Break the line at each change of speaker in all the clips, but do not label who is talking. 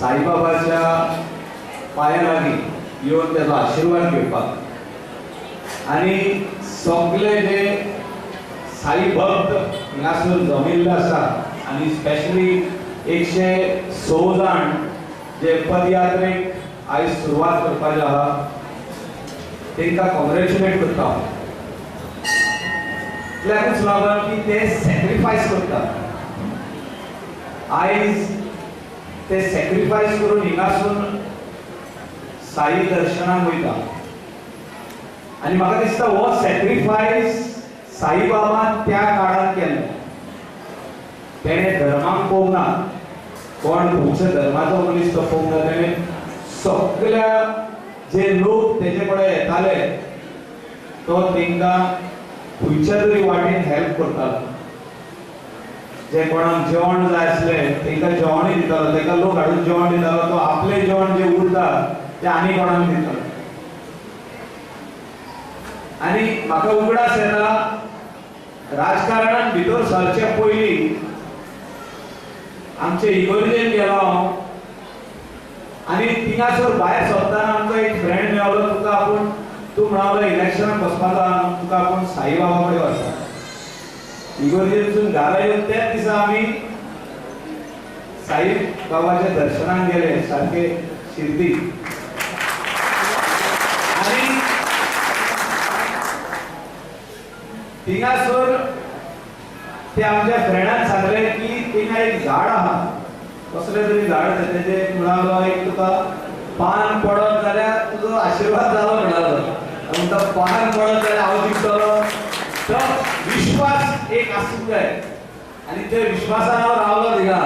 साईबाबाच्या पाया लागीं येवन तेजो आशीर्वाद घेवपाक आनी सगळे जे साई भक्त हांगासर जमिल्ले आसा आनी स्पेशली 106 जाण जे पदयात्रेक आयज सुरवात करपाचे आहा तांकां कॉंग्रॅच्युलेट करता इतल्याकूच लागून की ते सॅक्रिफायस करतात आयज ते सॅक्रिफायस करून हिंगासून साई दर्शनाक वयता आनी म्हाका दिसता हो सॅक्रिफायस साईबाबान त्या काळात केलो तेणे धर्माक पळोवंक ना कोण खंयच्या धर्माचो मनीस तो पळोवंक ना तेणे सगळ्या जे लोक तेजे कडेन येताले तो तांकां खंयच्या तरी वाटेन हेल्प करतालो जे कोणाक जेवण जाय आसलें तांकां जेवणूय दितालो ताका लोक हाडून जेवण दितालो तो आपलें जेवण जे उरता तें आनी कोणाक दितालो आनी म्हाका उगडास येता राजकारणांत भितर सरचे पयलीं आमचे इगर्जेन गेलो हांव आनी थिंगासर भायर सरतना आमकां एक फ्रेंड मेळ्ळो तुका आपूण तूं म्हणालो इलेक्शनाक वचपाचो आहा तुका आपूण साईबाबा कडेन वचता इगर्जेनसून घरा येवन त्याच दिसा आमी साई बाबाच्या दर्शनाक गेले सारके शिर्डी आनी थिंगासर ते आमच्या फ्रेंडान सांगले की थिंगा एक झाड आहा कसले तरी झाड तेजे म्हणालो एक तुका पान पडत जाल्यार तुजो आशीर्वाद जालो म्हणालो आनी तो पान पडत जाल्यार हांव दिसतलो तो विश्वास एक आसूंक जाय आनी त्या विश्वासान हांव रावलो थिंगा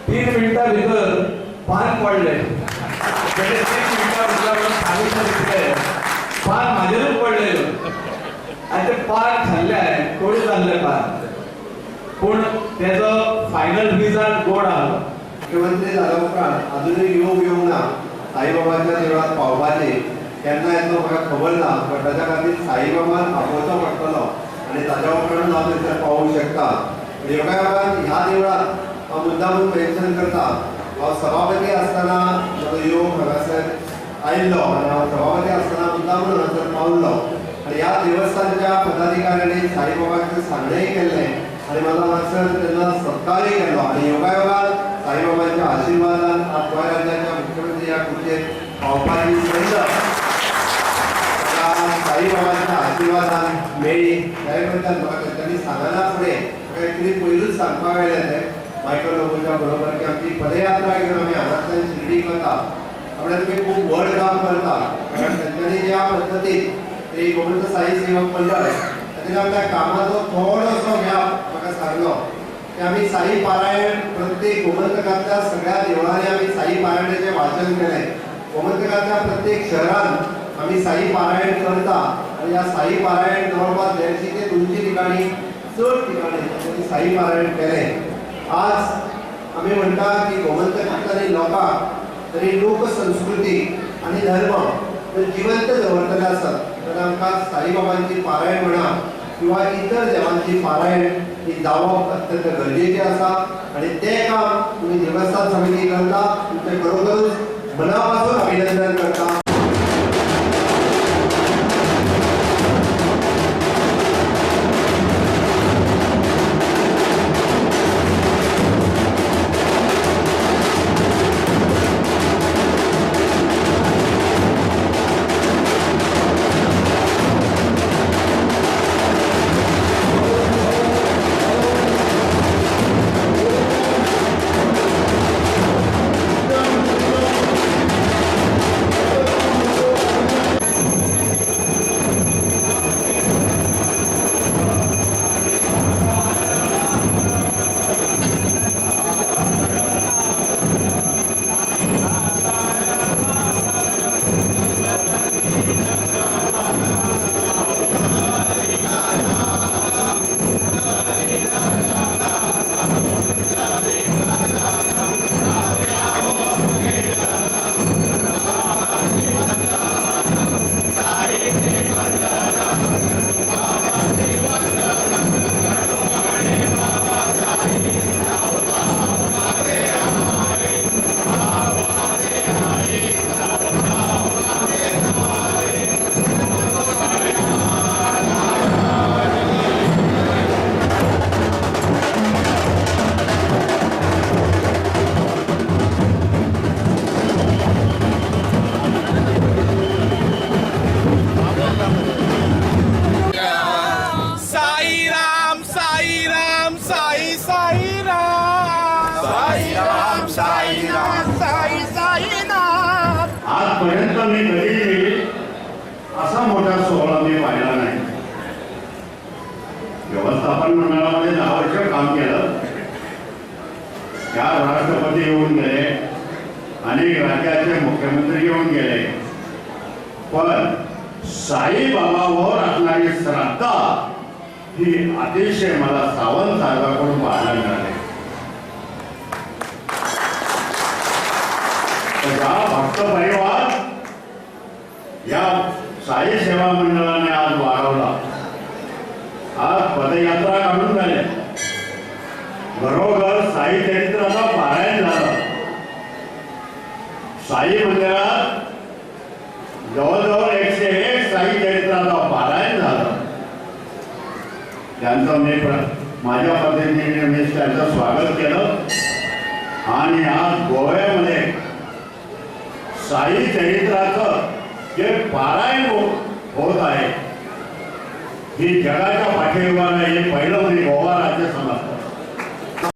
3 मिनटां भितर पान पडले 3 मिनटां भितर सांगून पान म्हाजेरूच पडलेलो आनी ते पान खाल्ले कोण जाल्ले पान पूण तेजो फायनल रिझल्ट गोड आहा
मुख्यमंत्री जाल्या उपरांत अजूनय योग येवंक ना साईबाबाच्या देवळात पावपाचे केन्ना येतलो म्हाका खबर ना पण ताच्या खातीर साईबाबान आपोवचो पडटलो आनी ताच्या उपरांत हांव थंयसर पावूंक शकता योगायोगान ह्या देवळात हांव मुद्दामून मेन्शन करता हांव सभापती आसतना म्हजो योग हांगासर आयिल्लो आनी हांव सभापती आसतना मुद्दामून हांगासर पावल्लो आनी ह्या देवस्थानच्या पदाधिकाऱ्यांनी साईबाबाचें सांगणेय केल्लें आनी म्हाका हांगासर तेन्ना सत्कारूय केलो आनी योगायोगान साईबाबाच्या आशिर्वादान आज गोंय राज्याच्या मुख्यमंत्री ह्या खुर्चेर पावपाची संद साईबाबाच्या आशिर्वादान मेळ्ळी त्या बद्दल म्हाका त्यांनी सांगना फुडें म्हाका एक्चुली पयलूच सांगपाक आयलें तें मायकल लोबोच्या बरोबर की आमची पदयात्रा घेवन आमी हांगासल्यान शिर्डी करता आपल्याक तुमी खूब व्हड काम करता कारण तेंच्यांनी ज्या पद्दतीन ते गोमंत साई सेवक मंडळ तातूंत त्या कामाचो थोडोसो व्याप म्हाका सांगलो की आमी साई पारायण प्रत्येक गोमंतकांतल्या सगळ्या देवळांनी आमी साई पारायणाचें वाचन केलें गोमंतकांतल्या प्रत्येक शहरांत आमी साई पारायण करता आनी ह्या साई पारायण जवळपास 150 ते 200 ठिकाणी चड ठिकाणी साई पारायण केलें आज आमी म्हणटा की गोमंतकांतल्या लोकांक तरी लोकसंस्कृती आनी धर्म जिवंत दवरतले आसात तर आमकां साईबाबांची पारायण म्हणा किंवा इतर देवांची पारायण ही जावप अत्यंत गरजेचें आसा आनी तें काम तुमी देवस्थान समिती करता तुमचें खरोखरूच मना पासून अभिनंदन करता
साईनाथ साई साईनाथ.
आजपर्यंत मी कधीही असा मोठा सोहळा मी पाहिला नाही. व्यवस्थापन मंडळामध्ये 10 वर्ष काम केलं. 4 राष्ट्रपती येऊन गेले, अनेक राज्याचे मुख्यमंत्री येऊन गेले, पण साईबाबावर असणारी श्रद्धा ही अतिशय मला सावंत साहेबांकडून पाहायला मिळाली. या भक्त परिवार या साई सेवा मंडळाने आज वाढवला. आज पदयात्रा काढून झाल्या, घरोघर साई चरित्राचा पारायण झालं. साई मंदिरात जवळजवळ 101 साई चरित्राचा पारायण झालं. त्यांचं मी माझ्या पद्धतीने मी त्यांचं स्वागत केलं. आणि आज गोव्यामध्ये साई चरित्राचं जे पारायण होत आहे, ही जगाच्या पाठीवर हे पहिलं म्हणजे गोवा राज्य